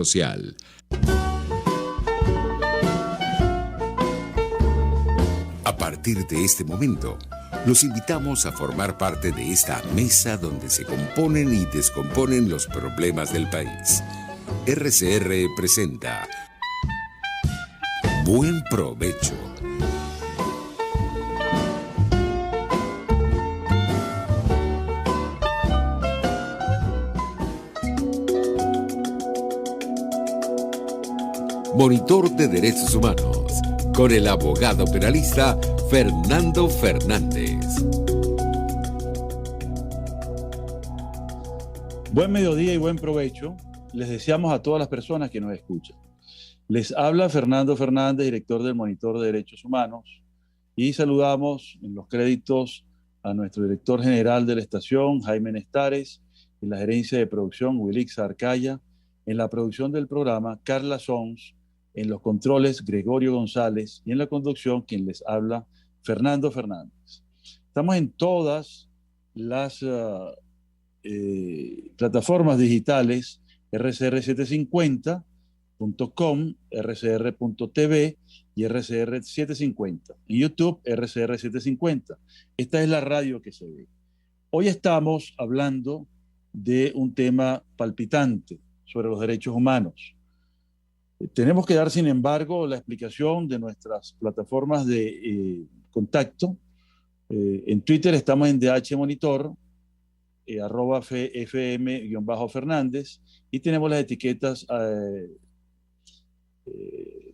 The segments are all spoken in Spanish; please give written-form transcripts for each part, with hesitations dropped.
social. A partir de este momento, los invitamos a formar parte de esta mesa donde se componen y descomponen los problemas del país. RCR presenta Buen Provecho. Monitor de Derechos Humanos, con el abogado penalista Fernando Fernández. Buen mediodía y buen provecho. Les deseamos a todas las personas que nos escuchan. Les habla Fernando Fernández, director del Monitor de Derechos Humanos, y saludamos en los créditos a nuestro director general de la estación, Jaime Nestares, en la gerencia de producción, Wilixa Arcaya, en la producción del programa, Carla Sons, en los controles, Gregorio González, y en la conducción, quien les habla, Fernando Fernández. Estamos en todas las plataformas digitales, rcr750.com, rcr.tv y rcr750. En YouTube, rcr750. Esta es la radio que se ve. Hoy estamos hablando de un tema palpitante sobre los derechos humanos. Tenemos que dar, sin embargo, la explicación de nuestras plataformas de contacto. En Twitter estamos en DH Monitor, @fm_Fernández, y tenemos las etiquetas,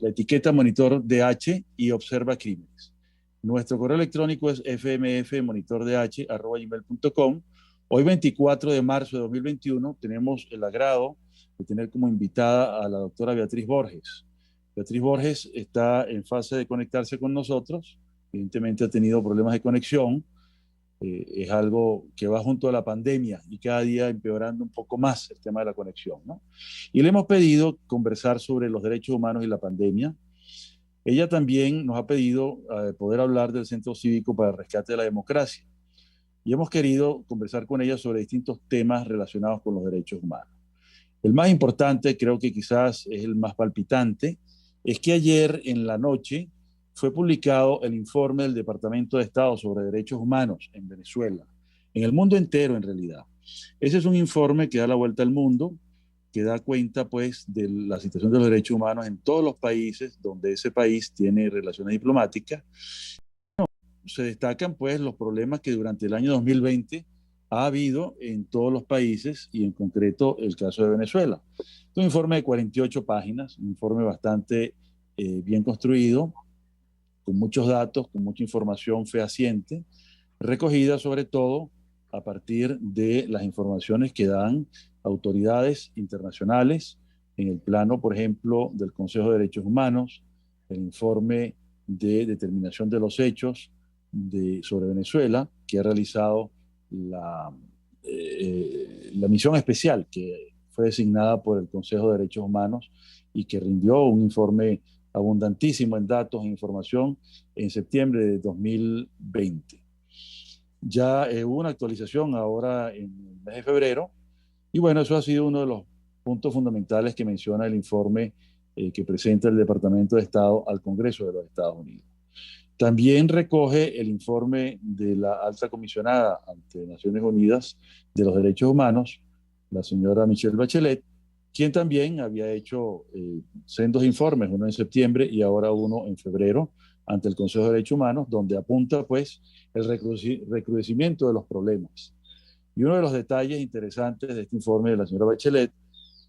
la etiqueta Monitor DH y Observa Crímenes. Nuestro correo electrónico es fmfmonitordh@gmail.com. Hoy, 24 de marzo de 2021, tenemos el agrado de tener como invitada a la doctora Beatriz Borges. Beatriz Borges está en fase de conectarse con nosotros. Evidentemente ha tenido problemas de conexión. Es algo que va junto a la pandemia y cada día empeorando un poco más el tema de la conexión, ¿no? Y le hemos pedido conversar sobre los derechos humanos y la pandemia. Ella también nos ha pedido poder hablar del Centro Cívico para el Rescate de la Democracia. Y hemos querido conversar con ella sobre distintos temas relacionados con los derechos humanos. El más importante, creo que quizás es el más palpitante, es que ayer en la noche fue publicado el informe del Departamento de Estado sobre Derechos Humanos en Venezuela, en el mundo entero en realidad. Ese es un informe que da la vuelta al mundo, que da cuenta pues de la situación de los derechos humanos en todos los países donde ese país tiene relaciones diplomáticas. Se destacan pues los problemas que durante el año 2020 ha habido en todos los países y en concreto el caso de Venezuela. Es un informe de 48 páginas, un informe bastante bien construido, con muchos datos, con mucha información fehaciente, recogida sobre todo a partir de las informaciones que dan autoridades internacionales en el plano, por ejemplo, del Consejo de Derechos Humanos, el informe de determinación de los hechos sobre Venezuela, que ha realizado la misión especial que fue designada por el Consejo de Derechos Humanos y que rindió un informe abundantísimo en datos e información en septiembre de 2020. Ya hubo una actualización ahora en el mes de febrero y bueno, eso ha sido uno de los puntos fundamentales que menciona el informe que presenta el Departamento de Estado al Congreso de los Estados Unidos. También recoge el informe de la alta comisionada ante Naciones Unidas de los Derechos Humanos, la señora Michelle Bachelet, quien también había hecho sendos informes, uno en septiembre y ahora uno en febrero, ante el Consejo de Derechos Humanos, donde apunta pues el recrudecimiento de los problemas. Y uno de los detalles interesantes de este informe de la señora Bachelet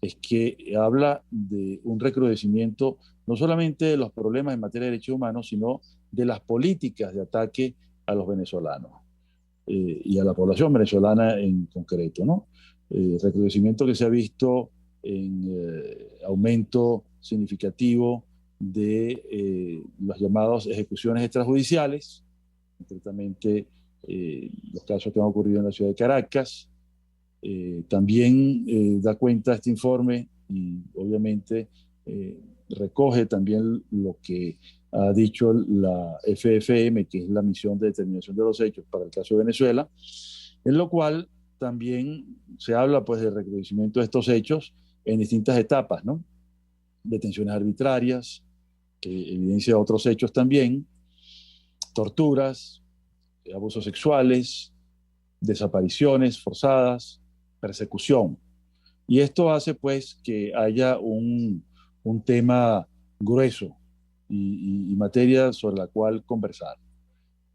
es que habla de un recrudecimiento no solamente de los problemas en materia de derechos humanos, sino de las políticas de ataque a los venezolanos y a la población venezolana en concreto, ¿no? Recrudecimiento que se ha visto en aumento significativo de las llamadas ejecuciones extrajudiciales, concretamente los casos que han ocurrido en la ciudad de Caracas. También da cuenta este informe y obviamente recoge también lo que ha dicho la FFM, que es la misión de determinación de los hechos para el caso de Venezuela, en lo cual también se habla pues del recrudecimiento de estos hechos en distintas etapas, ¿no? Detenciones arbitrarias, que evidencia otros hechos también, torturas, abusos sexuales, desapariciones forzadas, persecución. Y esto hace pues que haya un tema grueso y materia sobre la cual conversar.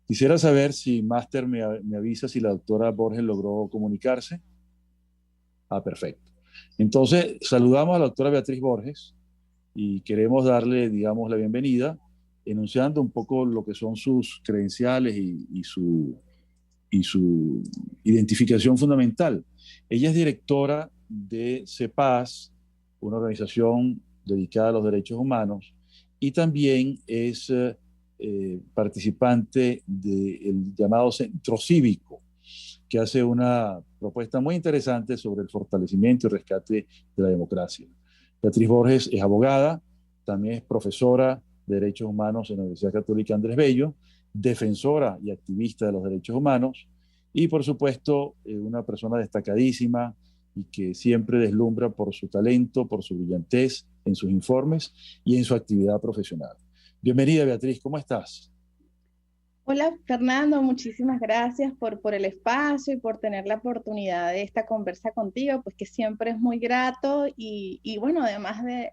Quisiera saber si Máster me avisa si la doctora Borges logró comunicarse. Ah, perfecto. Entonces, saludamos a la doctora Beatriz Borges y queremos darle, digamos, la bienvenida, enunciando un poco lo que son sus credenciales y su identificación fundamental. Ella es directora de CEPAS, una organización dedicada a los derechos humanos, y también es participante del llamado Centro Cívico, que hace una propuesta muy interesante sobre el fortalecimiento y rescate de la democracia. Beatriz Borges es abogada, también es profesora de Derechos Humanos en la Universidad Católica Andrés Bello, defensora y activista de los derechos humanos y, por supuesto, una persona destacadísima y que siempre deslumbra por su talento, por su brillantez en sus informes y en su actividad profesional. Bienvenida, Beatriz, ¿cómo estás? Hola Fernando, muchísimas gracias por el espacio y por tener la oportunidad de esta conversa contigo, pues que siempre es muy grato y bueno, además de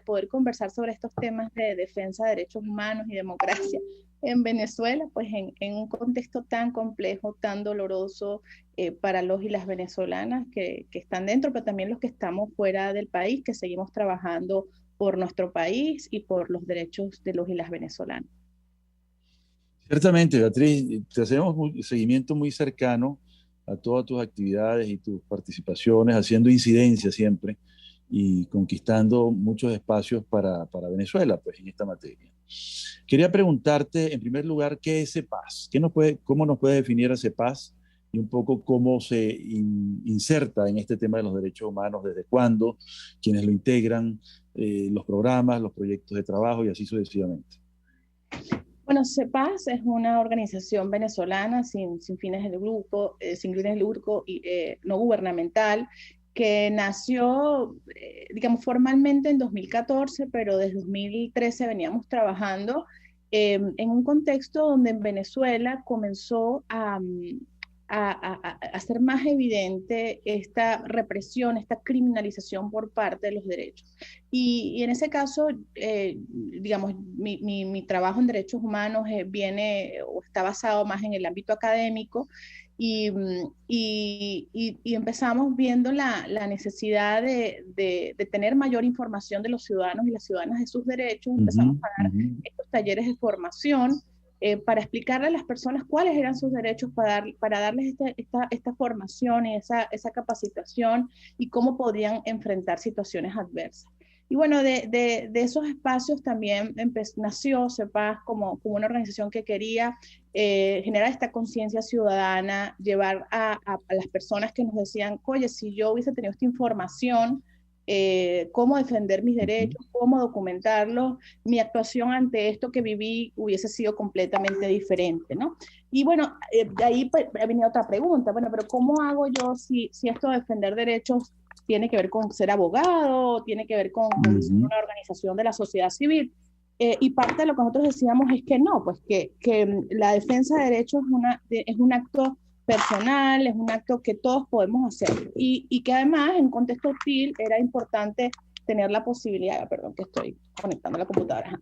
poder conversar sobre estos temas de defensa de derechos humanos y democracia en Venezuela, pues en un contexto tan complejo, tan doloroso para los y las venezolanas que están dentro, pero también los que estamos fuera del país, que seguimos trabajando por nuestro país y por los derechos de los y las venezolanas. Ciertamente, Beatriz, te hacemos un seguimiento muy cercano a todas tus actividades y tus participaciones, haciendo incidencia siempre y conquistando muchos espacios para Venezuela, pues, en esta materia. Quería preguntarte, en primer lugar, ¿qué es CEPAS? ¿Cómo nos puede definir a CEPAS y un poco cómo se inserta en este tema de los derechos humanos, desde cuándo, quiénes lo integran, los programas, los proyectos de trabajo y así sucesivamente? Bueno, CEPAS es una organización venezolana sin fines de lucro, sin fines de lucro y no gubernamental, que nació, digamos, formalmente en 2014, pero desde 2013 veníamos trabajando en un contexto donde en Venezuela comenzó a ser más evidente esta represión, esta criminalización por parte de los derechos. Y en ese caso, digamos, mi trabajo en derechos humanos viene o está basado más en el ámbito académico y empezamos viendo la necesidad de tener mayor información de los ciudadanos y las ciudadanas de sus derechos. Empezamos a dar estos talleres de formación para explicarle a las personas cuáles eran sus derechos, para darles esta formación y esa capacitación y cómo podían enfrentar situaciones adversas. Y bueno, de esos espacios también nació CEPAS como una organización que quería generar esta conciencia ciudadana, llevar a las personas que nos decían, oye, si yo hubiese tenido esta información, cómo defender mis derechos, cómo documentarlos, mi actuación ante esto que viví hubiese sido completamente diferente, ¿no? Y bueno, de ahí pues, ha venido otra pregunta, bueno, pero ¿cómo hago yo si esto de defender derechos tiene que ver con ser abogado, tiene que ver con ser una organización de la sociedad civil? Y parte de lo que nosotros decíamos es que no, pues que la defensa de derechos es un acto personal, es un acto que todos podemos hacer y que además en contexto hostil era importante tener la posibilidad, perdón que estoy conectando la computadora,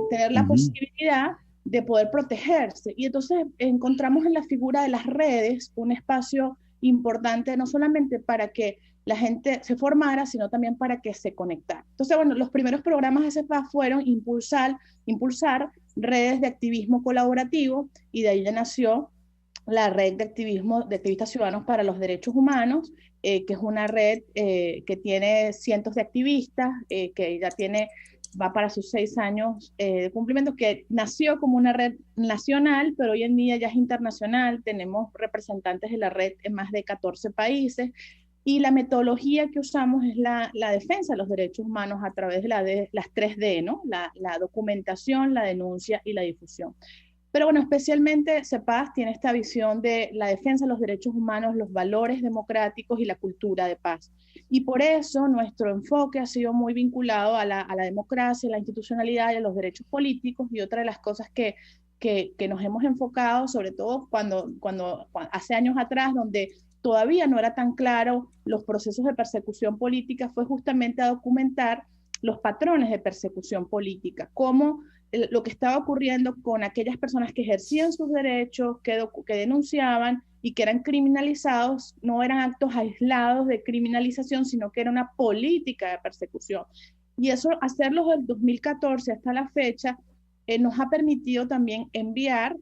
tener la posibilidad de poder protegerse. Y entonces encontramos en la figura de las redes un espacio importante no solamente para que la gente se formara, sino también para que se conectara. Entonces, bueno, los primeros programas de CEPAS fueron impulsar redes de activismo colaborativo y de ahí ya nació la red de activistas ciudadanos para los derechos humanos, que es una red que tiene cientos de activistas, que ya va para sus 6 años de cumplimiento, que nació como una red nacional, pero hoy en día ya es internacional. Tenemos representantes de la red en más de 14 países. Y la metodología que usamos es la defensa de los derechos humanos a través de las 3D, ¿no? La documentación, la denuncia y la difusión. Pero bueno, especialmente CEPAS tiene esta visión de la defensa de los derechos humanos, los valores democráticos y la cultura de paz. Y por eso nuestro enfoque ha sido muy vinculado a la democracia, a la institucionalidad y a los derechos políticos. Y otra de las cosas que nos hemos enfocado, sobre todo cuando hace años atrás, donde todavía no era tan claro los procesos de persecución política, fue justamente a documentar los patrones de persecución política, cómo lo que estaba ocurriendo con aquellas personas que ejercían sus derechos, que denunciaban y que eran criminalizados, no eran actos aislados de criminalización, sino que era una política de persecución. Y eso, hacerlo desde el 2014 hasta la fecha, nos ha permitido también enviar,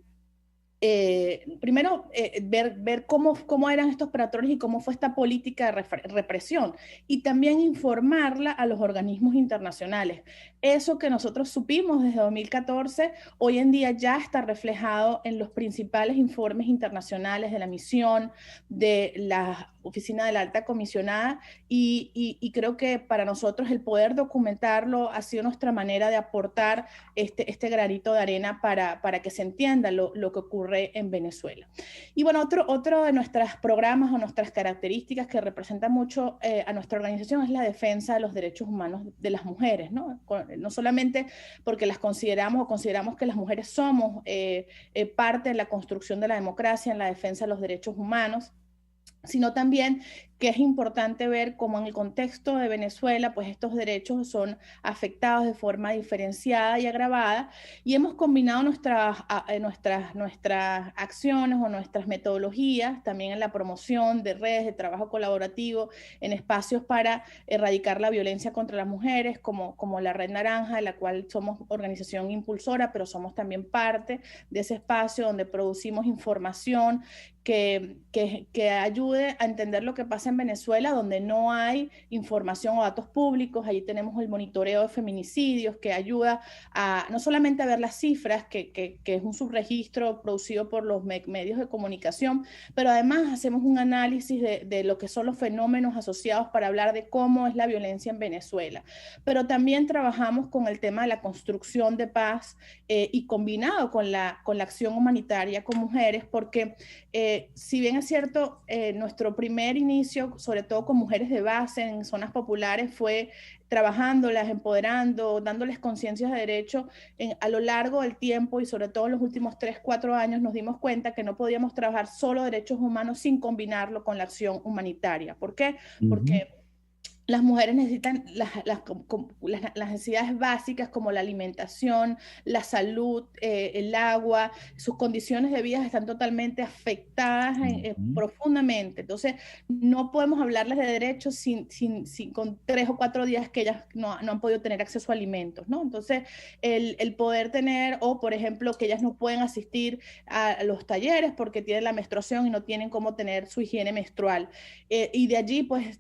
primero, ver cómo eran estos patrones y cómo fue esta política de represión, y también informarla a los organismos internacionales. Eso que nosotros supimos desde 2014, hoy en día ya está reflejado en los principales informes internacionales de la misión, de la Oficina de la Alta Comisionada, y creo que para nosotros el poder documentarlo ha sido nuestra manera de aportar este granito de arena para que se entienda lo que ocurre en Venezuela. Y bueno, otro de nuestros programas o nuestras características que representa mucho a nuestra organización es la defensa de los derechos humanos de las mujeres, ¿no? No solamente porque las consideramos que las mujeres somos parte de la construcción de la democracia, en la defensa de los derechos humanos, sino también que es importante ver cómo en el contexto de Venezuela, pues estos derechos son afectados de forma diferenciada y agravada, y hemos combinado nuestras acciones o nuestras metodologías también en la promoción de redes de trabajo colaborativo, en espacios para erradicar la violencia contra las mujeres, como la Red Naranja, de la cual somos organización impulsora, pero somos también parte de ese espacio donde producimos información que ayude a entender lo que pasa en Venezuela, donde no hay información o datos públicos. Allí tenemos el monitoreo de feminicidios, que ayuda a no solamente a ver las cifras, que es un subregistro producido por los medios de comunicación, pero además hacemos un análisis de lo que son los fenómenos asociados para hablar de cómo es la violencia en Venezuela. Pero también trabajamos con el tema de la construcción de paz y combinado con la acción humanitaria con mujeres, porque si bien es cierto, nuestro primer inicio, sobre todo con mujeres de base en zonas populares, fue trabajándolas, empoderando, dándoles conciencias de derecho. A lo largo del tiempo y sobre todo en los últimos 3-4 años nos dimos cuenta que no podíamos trabajar solo derechos humanos sin combinarlo con la acción humanitaria. ¿Por qué? Porque las mujeres necesitan las necesidades básicas como la alimentación, la salud, el agua, sus condiciones de vida están totalmente afectadas profundamente. Entonces, no podemos hablarles de derechos sin con 3 o 4 días que ellas no han podido tener acceso a alimentos, ¿no? Entonces, el poder tener, o por ejemplo, que ellas no pueden asistir a los talleres porque tienen la menstruación y no tienen cómo tener su higiene menstrual. Y de allí, pues,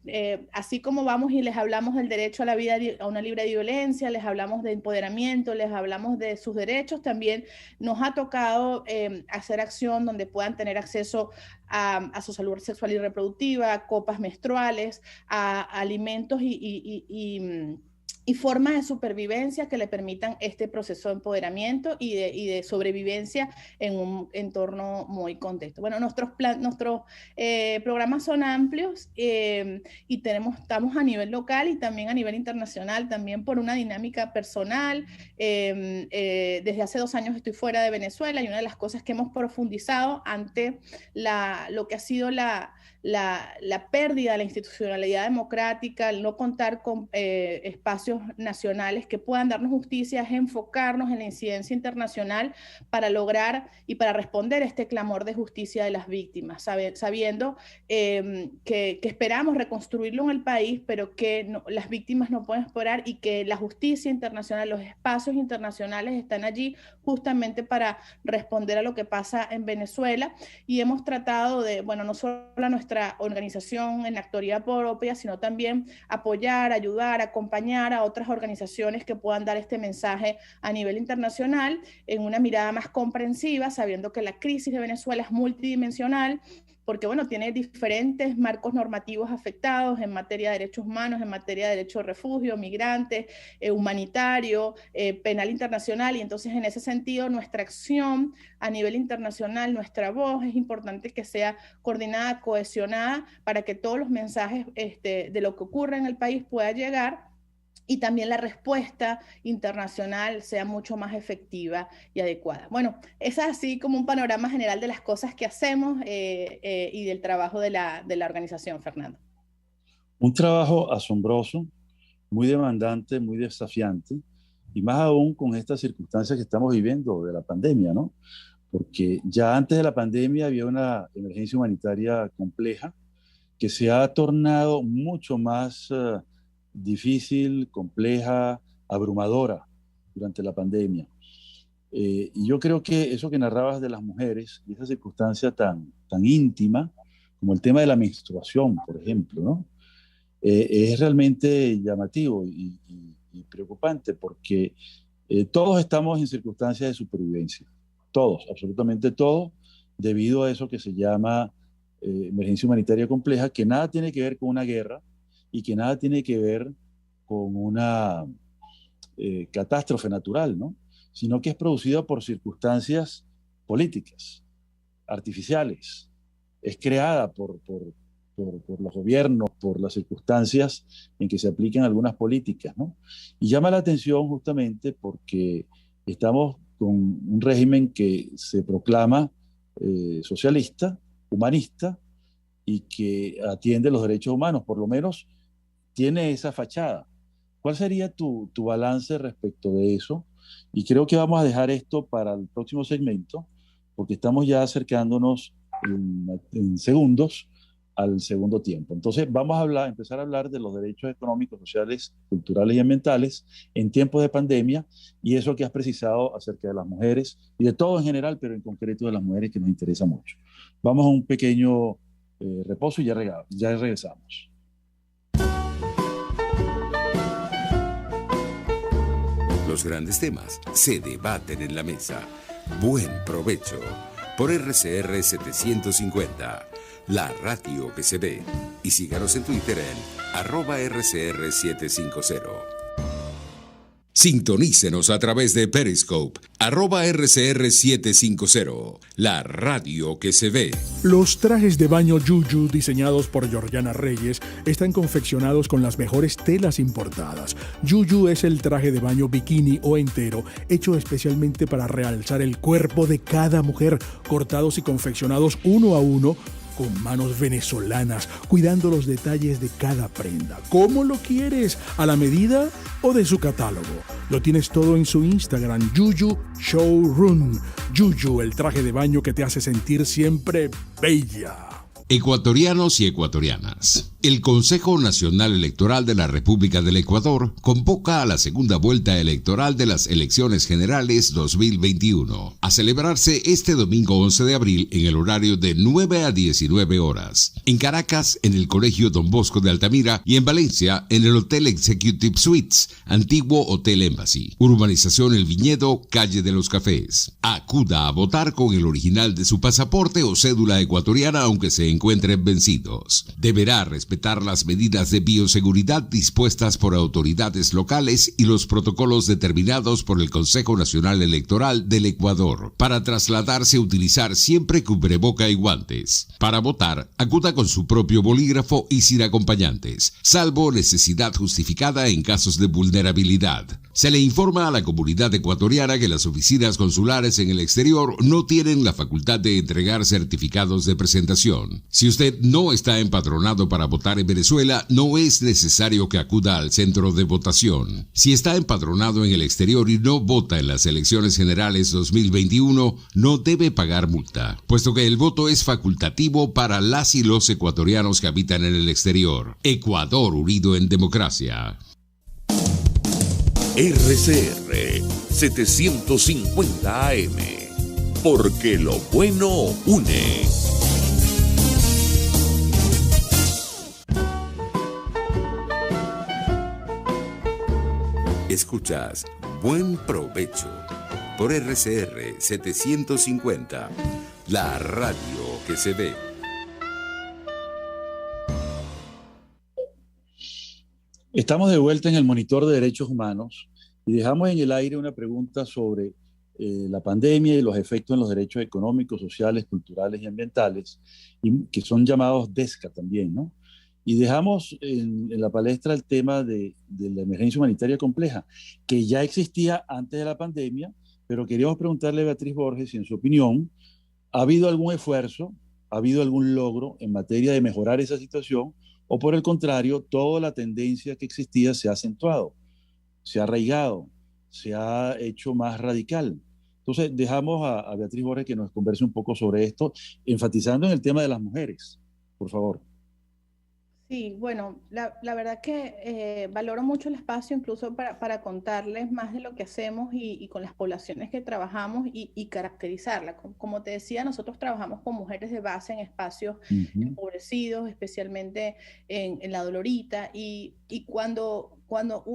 así como vamos y les hablamos del derecho a la vida, a una libre violencia, les hablamos de empoderamiento, les hablamos de sus derechos, también nos ha tocado hacer acción donde puedan tener acceso a su salud sexual y reproductiva, a copas menstruales, a alimentos y formas de supervivencia que le permitan este proceso de empoderamiento y de sobrevivencia en un entorno muy contexto. Bueno, nuestros programas son amplios y estamos a nivel local y también a nivel internacional, también por una dinámica personal. Desde hace 2 años estoy fuera de Venezuela, y una de las cosas que hemos profundizado ante lo que ha sido la pérdida de la institucionalidad democrática, el no contar con espacios nacionales que puedan darnos justicia, es enfocarnos en la incidencia internacional para lograr y para responder a este clamor de justicia de las víctimas, sabiendo que esperamos reconstruirlo en el país, pero que las víctimas no pueden esperar, y que la justicia internacional, los espacios internacionales están allí justamente para responder a lo que pasa en Venezuela. Y hemos tratado de, bueno, no solo a nuestra organización en Actoría Propia, sino también apoyar, ayudar, acompañar a otras organizaciones que puedan dar este mensaje a nivel internacional en una mirada más comprensiva, sabiendo que la crisis de Venezuela es multidimensional, porque bueno, tiene diferentes marcos normativos afectados en materia de derechos humanos, en materia de derecho de refugio, migrantes, humanitario, penal internacional, y entonces en ese sentido nuestra acción a nivel internacional, nuestra voz es importante que sea coordinada, cohesionada, para que todos los mensajes de lo que ocurre en el país pueda llegar, y también la respuesta internacional sea mucho más efectiva y adecuada. Bueno, es así como un panorama general de las cosas que hacemos y del trabajo de la organización, Fernando. Un trabajo asombroso, muy demandante, muy desafiante, y más aún con estas circunstancias que estamos viviendo de la pandemia, ¿no? Porque ya antes de la pandemia había una emergencia humanitaria compleja que se ha tornado mucho más difícil, compleja, abrumadora durante la pandemia. Y yo creo que eso que narrabas de las mujeres, y esa circunstancia tan íntima, como el tema de la menstruación, por ejemplo, ¿no? Es realmente llamativo y preocupante, porque todos estamos en circunstancias de supervivencia, todos, absolutamente todos, debido a eso que se llama emergencia humanitaria compleja, que nada tiene que ver con una guerra y que nada tiene que ver con una catástrofe natural, ¿no? Sino que es producida por circunstancias políticas, artificiales, es creada por los gobiernos, por las circunstancias en que se aplican algunas políticas, ¿no? Y llama la atención justamente porque estamos con un régimen que se proclama socialista, humanista, y que atiende los derechos humanos, por lo menos tiene esa fachada. ¿Cuál sería tu balance respecto de eso? Y creo que vamos a dejar esto para el próximo segmento, porque estamos ya acercándonos en segundos al segundo tiempo. Entonces vamos a empezar a hablar de los derechos económicos, sociales, culturales y ambientales en tiempos de pandemia, y eso que has precisado acerca de las mujeres y de todo en general, pero en concreto de las mujeres, que nos interesa mucho. Vamos a un pequeño reposo y ya regresamos. Los grandes temas se debaten en la mesa. Buen provecho por RCR 750, la radio que se ve. Y síganos en Twitter en @RCR750. Sintonícenos a través de Periscope, @RCR750, la radio que se ve. Los trajes de baño Yuyu, diseñados por Georgiana Reyes, están confeccionados con las mejores telas importadas. Yuyu es el traje de baño bikini o entero, hecho especialmente para realzar el cuerpo de cada mujer, cortados y confeccionados uno a uno, con manos venezolanas, cuidando los detalles de cada prenda. ¿Cómo lo quieres? ¿A la medida o de su catálogo? Lo tienes todo en su Instagram, Yuyu Showroom. Yuyu, el traje de baño que te hace sentir siempre bella. Ecuatorianos y ecuatorianas, el Consejo Nacional Electoral de la República del Ecuador convoca a la segunda vuelta electoral de las Elecciones Generales 2021, a celebrarse este domingo 11 de abril en el horario de 9 a 19 horas. En Caracas, en el Colegio Don Bosco de Altamira, y en Valencia, en el Hotel Executive Suites, antiguo Hotel Embassy. Urbanización El Viñedo, Calle de los Cafés. Acuda a votar con el original de su pasaporte o cédula ecuatoriana, aunque se encuentren vencidos. Deberá respetar las medidas de bioseguridad dispuestas por autoridades locales y los protocolos determinados por el Consejo Nacional Electoral del Ecuador. Para trasladarse, utilizar siempre cubreboca y guantes. Para votar, acuda con su propio bolígrafo y sin acompañantes, salvo necesidad justificada en casos de vulnerabilidad. Se le informa a la comunidad ecuatoriana que las oficinas consulares en el exterior no tienen la facultad de entregar certificados de presentación. Si usted no está empadronado para votar en Venezuela, no es necesario que acuda al centro de votación. Si está empadronado en el exterior y no vota en las elecciones generales 2021, no debe pagar multa, puesto que el voto es facultativo para las y los ecuatorianos que habitan en el exterior. Ecuador unido en democracia. RCR 750 AM, porque lo bueno une. Escuchas Buen Provecho por RCR 750, la radio que se ve. Estamos de vuelta en el Monitor de Derechos Humanos y dejamos en el aire una pregunta sobre la pandemia y los efectos en los derechos económicos, sociales, culturales y ambientales, y que son llamados DESCA también, ¿no? Y dejamos en la palestra el tema de la emergencia humanitaria compleja, que ya existía antes de la pandemia, pero queríamos preguntarle a Beatriz Borges si en su opinión ha habido algún esfuerzo, ha habido algún logro en materia de mejorar esa situación, o por el contrario, toda la tendencia que existía se ha acentuado, se ha arraigado, se ha hecho más radical. Entonces, dejamos a Beatriz Borges que nos converse un poco sobre esto, enfatizando en el tema de las mujeres, por favor. Sí, bueno, la verdad que valoro mucho el espacio incluso para contarles más de lo que hacemos y con las poblaciones que trabajamos y caracterizarla. Como te decía, nosotros trabajamos con mujeres de base en espacios empobrecidos, especialmente en La Dolorita, y cuando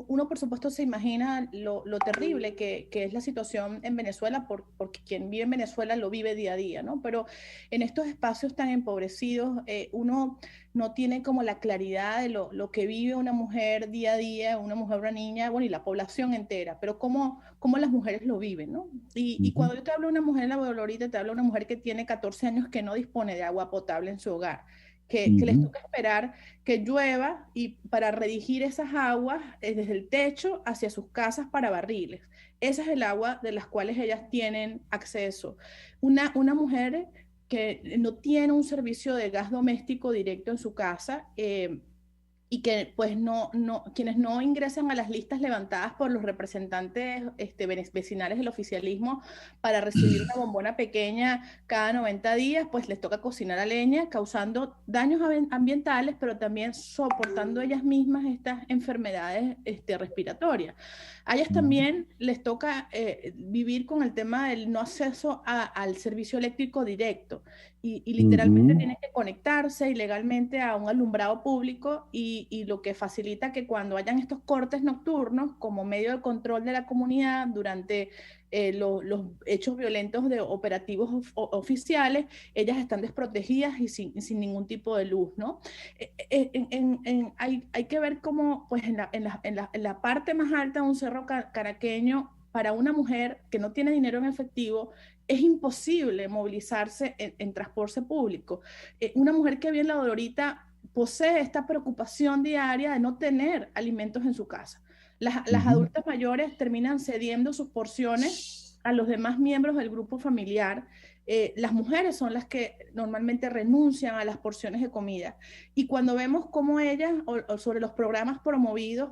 uno, por supuesto, se imagina lo terrible que es la situación en Venezuela, porque quien vive en Venezuela lo vive día a día, ¿no? Pero en estos espacios tan empobrecidos, uno no tiene como la claridad de lo que vive una mujer día a día, una mujer, una niña, bueno, y la población entera, pero cómo las mujeres lo viven, ¿no? Y cuando yo te hablo de una mujer en La Dolorita, te hablo de una mujer que tiene 14 años que no dispone de agua potable en su hogar, que les toca esperar que llueva y para redirigir esas aguas desde el techo hacia sus casas para barriles. Esa es el agua de las cuales ellas tienen acceso. Una mujer que no tiene un servicio de gas doméstico directo en su casa, y que pues quienes no ingresan a las listas levantadas por los representantes vecinales del oficialismo para recibir una bombona pequeña cada 90 días, pues les toca cocinar a leña, causando daños ambientales, pero también soportando ellas mismas estas enfermedades respiratorias. A ellas también les toca vivir con el tema del no acceso al servicio eléctrico directo. Y literalmente tienen que conectarse ilegalmente a un alumbrado público y lo que facilita que cuando hayan estos cortes nocturnos como medio de control de la comunidad durante los hechos violentos de operativos oficiales, ellas están desprotegidas y sin ningún tipo de luz, ¿no? Hay que ver cómo pues en la parte más alta de un cerro caraqueño, para una mujer que no tiene dinero en efectivo, es imposible movilizarse en transporte público. Una mujer que vive en La Dolorita posee esta preocupación diaria de no tener alimentos en su casa. Las adultas mayores terminan cediendo sus porciones a los demás miembros del grupo familiar. Las mujeres son las que normalmente renuncian a las porciones de comida. Y cuando vemos cómo ellas, o sobre los programas promovidos,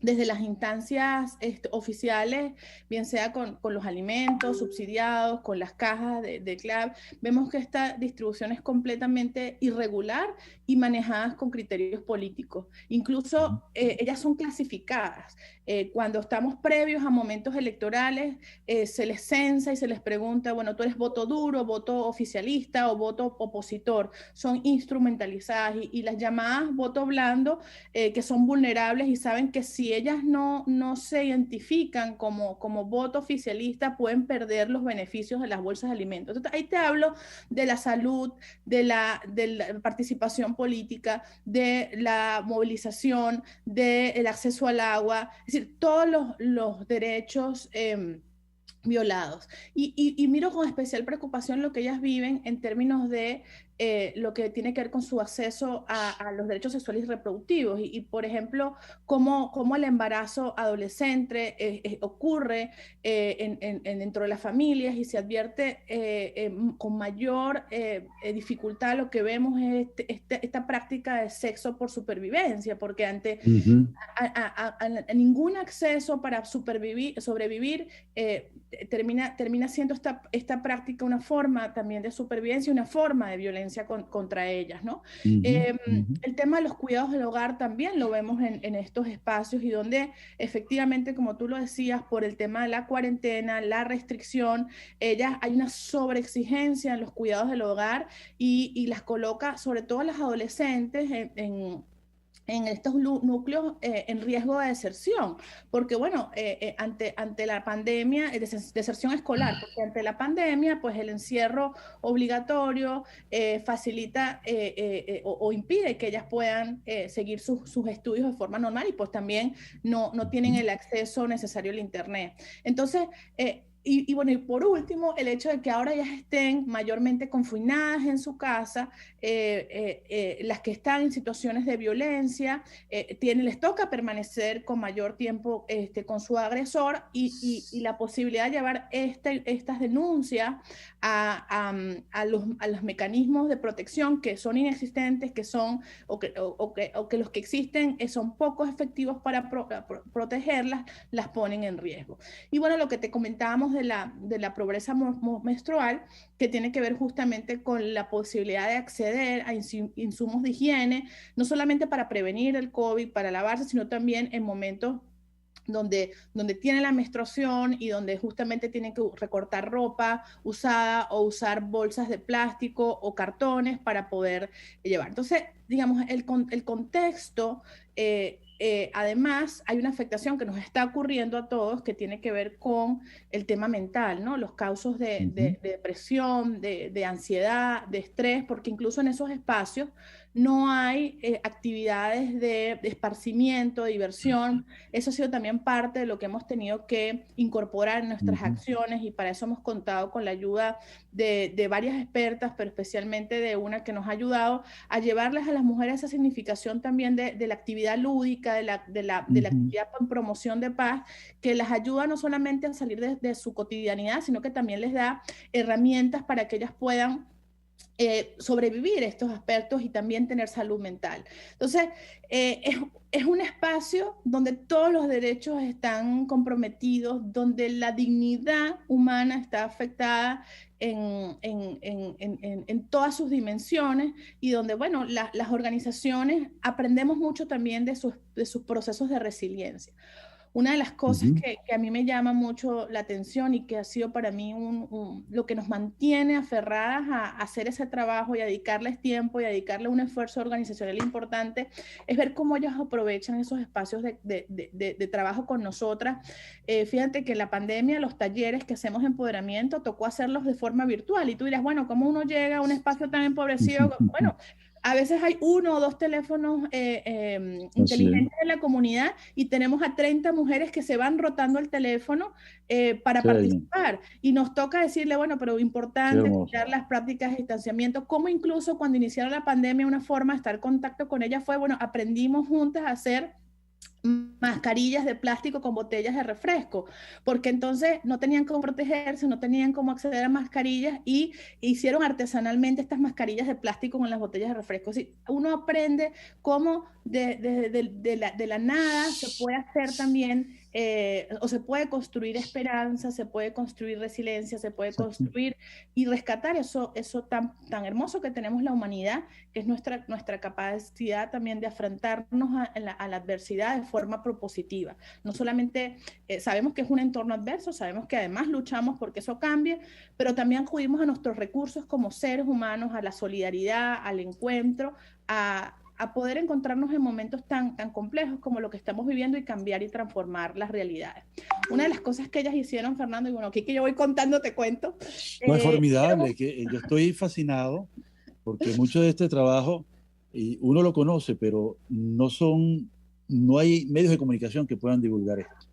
desde las instancias oficiales, bien sea con los alimentos subsidiados, con las cajas de CLAV, vemos que esta distribución es completamente irregular y manejadas con criterios políticos. Incluso ellas son clasificadas. Cuando estamos previos a momentos electorales, se les censa y se les pregunta, bueno, tú eres voto duro, voto oficialista o voto opositor. Son instrumentalizadas y las llamadas voto blando, que son vulnerables y saben que si ellas no se identifican como voto oficialista, pueden perder los beneficios de las bolsas de alimentos. Entonces, ahí te hablo de la salud, de la participación política, de la movilización, del acceso al agua, es decir, todos los derechos violados. Y miro con especial preocupación lo que ellas viven en términos de lo que tiene que ver con su acceso a los derechos sexuales y reproductivos. Y por ejemplo, cómo el embarazo adolescente ocurre dentro de las familias y se advierte con mayor dificultad. Lo que vemos es esta práctica de sexo por supervivencia, porque ante a ningún acceso para sobrevivir, termina siendo esta práctica una forma también de supervivencia, una forma de violencia contra ellas, ¿no? El tema de los cuidados del hogar también lo vemos en estos espacios, y donde efectivamente, como tú lo decías, por el tema de la cuarentena, la restricción, hay una sobreexigencia en los cuidados del hogar y las coloca, sobre todo las adolescentes, en en estos núcleos en riesgo de deserción, porque bueno, ante la pandemia, deserción escolar, porque ante la pandemia, pues el encierro obligatorio facilita o impide que ellas puedan seguir sus estudios de forma normal y pues también no tienen el acceso necesario al internet. Entonces, y bueno, y por último, el hecho de que ahora ellas estén mayormente confinadas en su casa, las que están en situaciones de violencia, les toca permanecer con mayor tiempo con su agresor y la posibilidad de llevar estas denuncias a los mecanismos de protección que son inexistentes, que son, o que los que existen son poco efectivos para protegerlas, las ponen en riesgo. Y bueno, lo que te comentábamos de la pobreza menstrual, que tiene que ver justamente con la posibilidad de acceder a insumos de higiene, no solamente para prevenir el COVID, para lavarse, sino también en momentos donde tiene la menstruación y donde justamente tienen que recortar ropa usada o usar bolsas de plástico o cartones para poder llevar. Entonces, digamos, el contexto, además, hay una afectación que nos está ocurriendo a todos que tiene que ver con el tema mental, ¿no? Los causas de depresión, de ansiedad, de estrés, porque incluso en esos espacios no hay actividades de esparcimiento, de diversión. Eso ha sido también parte de lo que hemos tenido que incorporar en nuestras acciones y para eso hemos contado con la ayuda de varias expertas, pero especialmente de una que nos ha ayudado a llevarles a las mujeres esa significación también de la actividad lúdica, de la actividad con promoción de paz, que las ayuda no solamente a salir de su cotidianidad, sino que también les da herramientas para que ellas puedan sobrevivir estos aspectos y también tener salud mental. Entonces, es un espacio donde todos los derechos están comprometidos, donde la dignidad humana está afectada en todas sus dimensiones y donde, bueno, las organizaciones aprendemos mucho también de sus procesos de resiliencia. Una de las cosas que a mí me llama mucho la atención y que ha sido para mí lo que nos mantiene aferradas a hacer ese trabajo y a dedicarles tiempo y a dedicarle un esfuerzo organizacional importante es ver cómo ellos aprovechan esos espacios de trabajo con nosotras. Fíjate que en la pandemia los talleres que hacemos de empoderamiento tocó hacerlos de forma virtual y tú dirás, bueno, ¿cómo uno llega a un espacio tan empobrecido? Bueno, a veces hay 1 o 2 teléfonos inteligentes en la comunidad y tenemos a 30 mujeres que se van rotando el teléfono para participar. Y nos toca decirle, bueno, pero importante cuidar las prácticas de distanciamiento, como incluso cuando iniciaron la pandemia una forma de estar en contacto con ella fue, bueno, aprendimos juntas a hacer mascarillas de plástico con botellas de refresco, porque entonces no tenían cómo protegerse, no tenían cómo acceder a mascarillas y hicieron artesanalmente estas mascarillas de plástico con las botellas de refresco. Así, uno aprende cómo de la nada se puede hacer también, o se puede construir esperanza, se puede construir resiliencia, se puede construir y rescatar eso tan hermoso que tenemos la humanidad, que es nuestra capacidad también de afrontarnos a la adversidad de forma propositiva. No solamente sabemos que es un entorno adverso, sabemos que además luchamos porque eso cambie, pero también acudimos a nuestros recursos como seres humanos, a la solidaridad, al encuentro, a poder encontrarnos en momentos tan complejos como lo que estamos viviendo y cambiar y transformar las realidades. Una de las cosas que ellas hicieron, Fernando, y bueno, aquí que yo voy contando, te cuento. No, es formidable, que yo estoy fascinado porque mucho de este trabajo, y uno lo conoce, pero no hay medios de comunicación que puedan divulgar esto.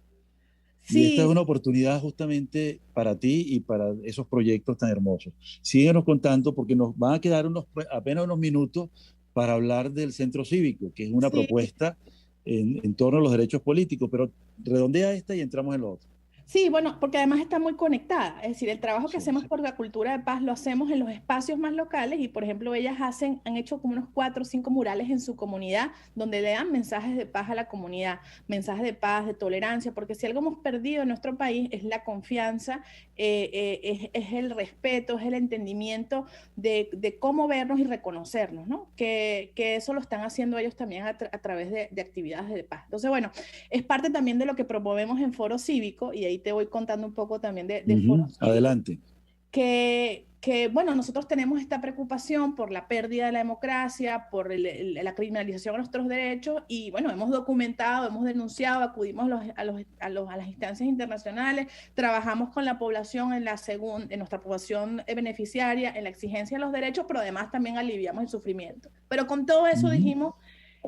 Sí. Y esta es una oportunidad justamente para ti y para esos proyectos tan hermosos. Síguenos contando porque nos van a quedar apenas unos minutos para hablar del centro cívico, que es una propuesta en torno a los derechos políticos, pero redondea esta y entramos en lo otro. Sí, bueno, porque además está muy conectada, es decir, el trabajo que hacemos por la cultura de paz lo hacemos en los espacios más locales y, por ejemplo, ellas han hecho como unos 4 o 5 murales en su comunidad donde le dan mensajes de paz a la comunidad, mensajes de paz, de tolerancia, porque si algo hemos perdido en nuestro país es la confianza, es el respeto, es el entendimiento de cómo vernos y reconocernos, ¿no? Que eso lo están haciendo ellos también a través de actividades de paz. Entonces, bueno, es parte también de lo que promovemos en Foro Cívico y ahí te voy contando un poco también de Foro Cívico. Adelante. bueno, nosotros tenemos esta preocupación por la pérdida de la democracia, por la criminalización de nuestros derechos, y bueno, hemos documentado, hemos denunciado, acudimos a las instancias internacionales, trabajamos con la población en nuestra población beneficiaria, en la exigencia de los derechos, pero además también aliviamos el sufrimiento. Pero con todo eso dijimos,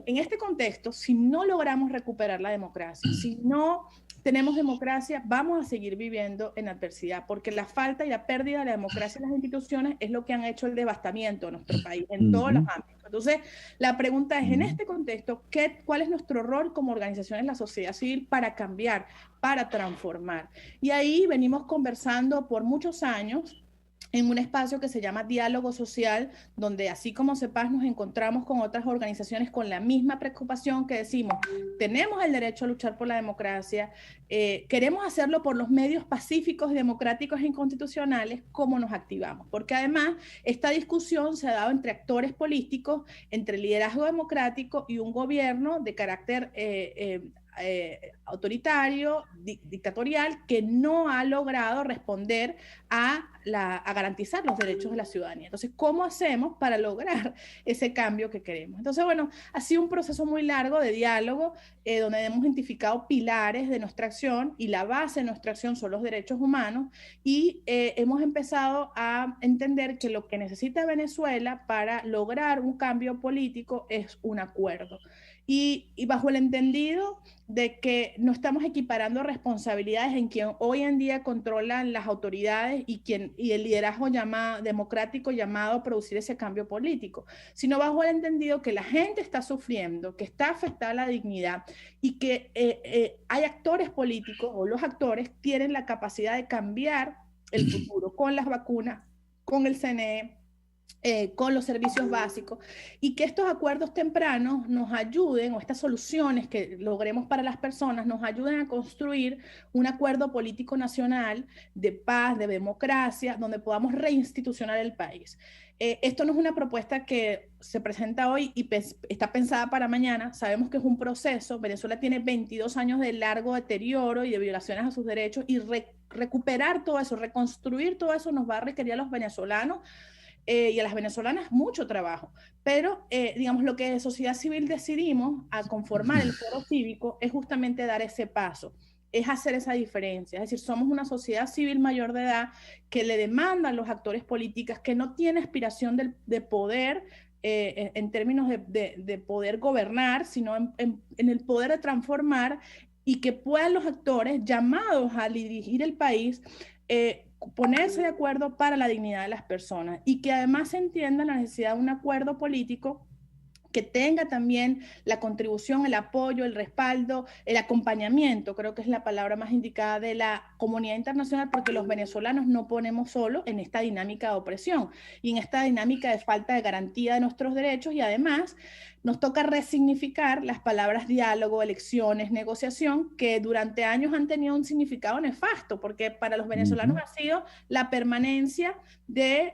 en este contexto, si no logramos recuperar la democracia, si no tenemos democracia, vamos a seguir viviendo en adversidad, porque la falta y la pérdida de la democracia en las instituciones es lo que han hecho el devastamiento de nuestro país en todos los ámbitos. Entonces, la pregunta es, en este contexto, ¿cuál es nuestro rol como organizaciones de la sociedad civil para cambiar, para transformar? Y ahí venimos conversando por muchos años en un espacio que se llama Diálogo Social, donde así como CEPAS nos encontramos con otras organizaciones con la misma preocupación que decimos, tenemos el derecho a luchar por la democracia, queremos hacerlo por los medios pacíficos, democráticos e inconstitucionales, ¿cómo nos activamos? Porque además esta discusión se ha dado entre actores políticos, entre el liderazgo democrático y un gobierno de carácter autoritario, dictatorial, que no ha logrado responder a garantizar los derechos de la ciudadanía. Entonces, ¿cómo hacemos para lograr ese cambio que queremos? Entonces, bueno, ha sido un proceso muy largo de diálogo, donde hemos identificado pilares de nuestra acción, y la base de nuestra acción son los derechos humanos, y hemos empezado a entender que lo que necesita Venezuela para lograr un cambio político es un acuerdo. Y bajo el entendido de que no estamos equiparando responsabilidades en quien hoy en día controlan las autoridades y el liderazgo democrático llamado a producir ese cambio político, sino bajo el entendido que la gente está sufriendo, que está afectada la dignidad, y que hay actores políticos, o los actores tienen la capacidad de cambiar el futuro con las vacunas, con el CNE, con los servicios básicos, y que estos acuerdos tempranos nos ayuden, o estas soluciones que logremos para las personas, nos ayuden a construir un acuerdo político nacional de paz, de democracia, donde podamos reinstitucionar el país. Esto no es una propuesta que se presenta hoy y está pensada para mañana. Sabemos que es un proceso. Venezuela tiene 22 años de largo deterioro y de violaciones a sus derechos, y recuperar todo eso, reconstruir todo eso, nos va a requerir a los venezolanos y a las venezolanas mucho trabajo. Pero, digamos, lo que de sociedad civil decidimos a conformar el foro cívico es justamente dar ese paso, es hacer esa diferencia. Es decir, somos una sociedad civil mayor de edad que le demanda a los actores políticos, que no tiene aspiración de poder, en términos de poder gobernar, sino en el poder de transformar, y que puedan los actores llamados a dirigir el país ponerse de acuerdo para la dignidad de las personas, y que además se entienda la necesidad de un acuerdo político que tenga también la contribución, el apoyo, el respaldo, el acompañamiento, creo que es la palabra más indicada, de la comunidad internacional, porque los venezolanos no ponemos solo en esta dinámica de opresión y en esta dinámica de falta de garantía de nuestros derechos, y además nos toca resignificar las palabras diálogo, elecciones, negociación, que durante años han tenido un significado nefasto, porque para los venezolanos ha sido la permanencia de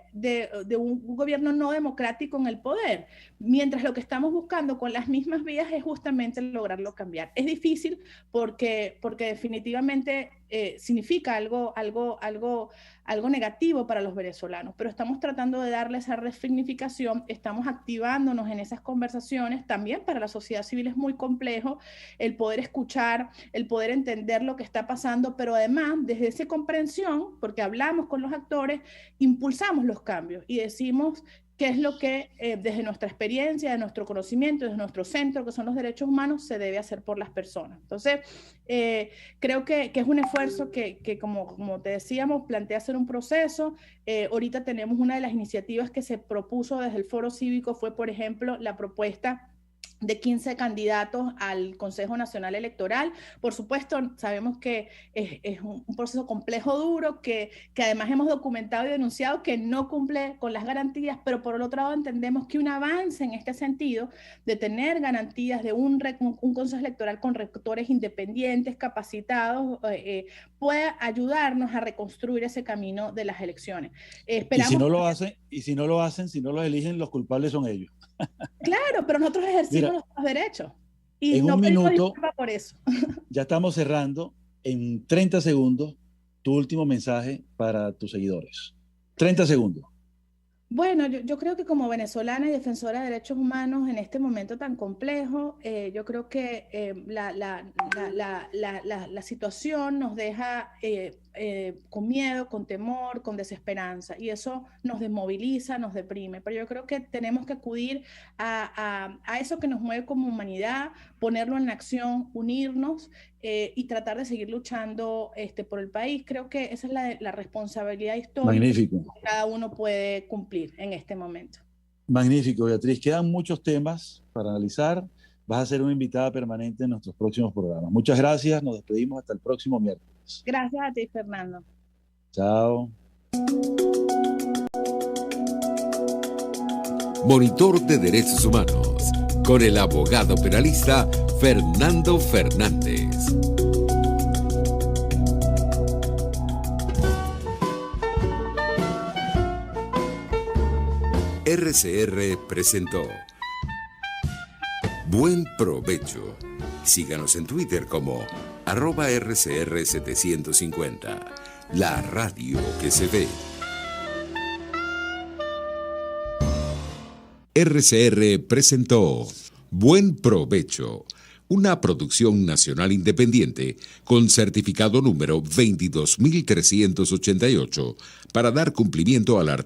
un gobierno no democrático en el poder, mientras lo que estamos buscando con las mismas vías es justamente lograrlo cambiar. Es difícil porque definitivamente significa algo negativo para los venezolanos, pero estamos tratando de darle esa resignificación, estamos activándonos en esas conversaciones. También para la sociedad civil es muy complejo el poder escuchar, el poder entender lo que está pasando, pero además desde esa comprensión, porque hablamos con los actores, impulsamos los cambios y decimos qué es lo que desde nuestra experiencia, de nuestro conocimiento, desde nuestro centro, que son los derechos humanos, se debe hacer por las personas. Entonces, creo que es un esfuerzo que como te decíamos, plantea hacer un proceso. Ahorita tenemos una de las iniciativas que se propuso desde el Foro Cívico, fue, por ejemplo, la propuesta de 15 candidatos al Consejo Nacional Electoral. Por supuesto, sabemos que es un proceso complejo, duro, que además hemos documentado y denunciado que no cumple con las garantías, pero por el otro lado entendemos que un avance en este sentido, de tener garantías de un Consejo Electoral con rectores independientes, capacitados, puede ayudarnos a reconstruir ese camino de las elecciones. Esperamos si no lo hacen, si no lo eligen, los culpables son ellos. Claro, pero nosotros ejercimos nuestros derechos y en no un minuto, por eso. Ya estamos cerrando. En 30 segundos, tu último mensaje para tus seguidores. 30 segundos. Bueno, yo creo que como venezolana y defensora de derechos humanos en este momento tan complejo, yo creo que la situación nos deja con miedo, con temor, con desesperanza, y eso nos desmoviliza, nos deprime. Pero yo creo que tenemos que acudir a eso que nos mueve como humanidad, ponerlo en acción, unirnos y tratar de seguir luchando por el país. Creo que esa es la responsabilidad histórica. Magnífico. Que cada uno puede cumplir en este momento. Magnífico, Beatriz. Quedan muchos temas para analizar. Vas a ser una invitada permanente en nuestros próximos programas. Muchas gracias. Nos despedimos hasta el próximo miércoles. Gracias a ti, Fernando. Chao. Monitor de Derechos Humanos, con el abogado penalista Fernando Fernández. RCR presentó Buen Provecho. Síganos en Twitter como @RCR750, la radio que se ve. RCR presentó Buen Provecho, una producción nacional independiente con certificado número 22388 para dar cumplimiento al artículo